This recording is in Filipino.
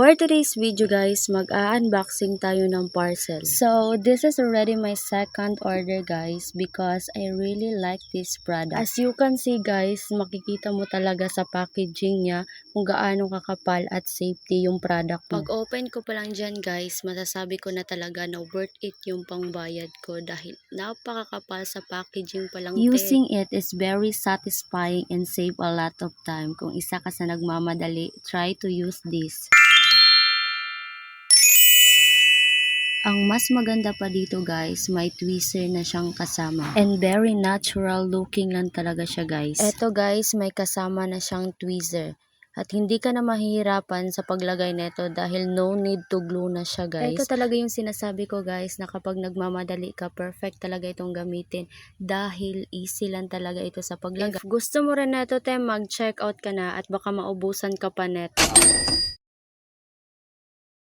For today's video guys, mag-unboxing tayo ng parcel. So, this is already my second order guys because I really like this product. As you can see guys, makikita mo talaga sa packaging niya kung gaano kakapal at safety yung product mo. Pag open ko pa lang dyan guys, masasabi ko na talaga na worth it yung pangbayad ko dahil napakakapal sa packaging pa lang. Using it is very satisfying and save a lot of time. Kung isa ka sa nagmamadali, try to use this. Ang mas maganda pa dito guys, may tweezer na siyang kasama. And very natural looking lang talaga siya guys. Eto guys, may kasama na siyang tweezer. At hindi ka na mahihirapan sa paglagay nito dahil no need to glue na siya guys. Ito talaga yung sinasabi ko guys na kapag nagmamadali ka, perfect talaga itong gamitin. Dahil easy lang talaga ito sa paglagay. If gusto mo rin na ito, mag-check out ka na at baka maubusan ka pa neto.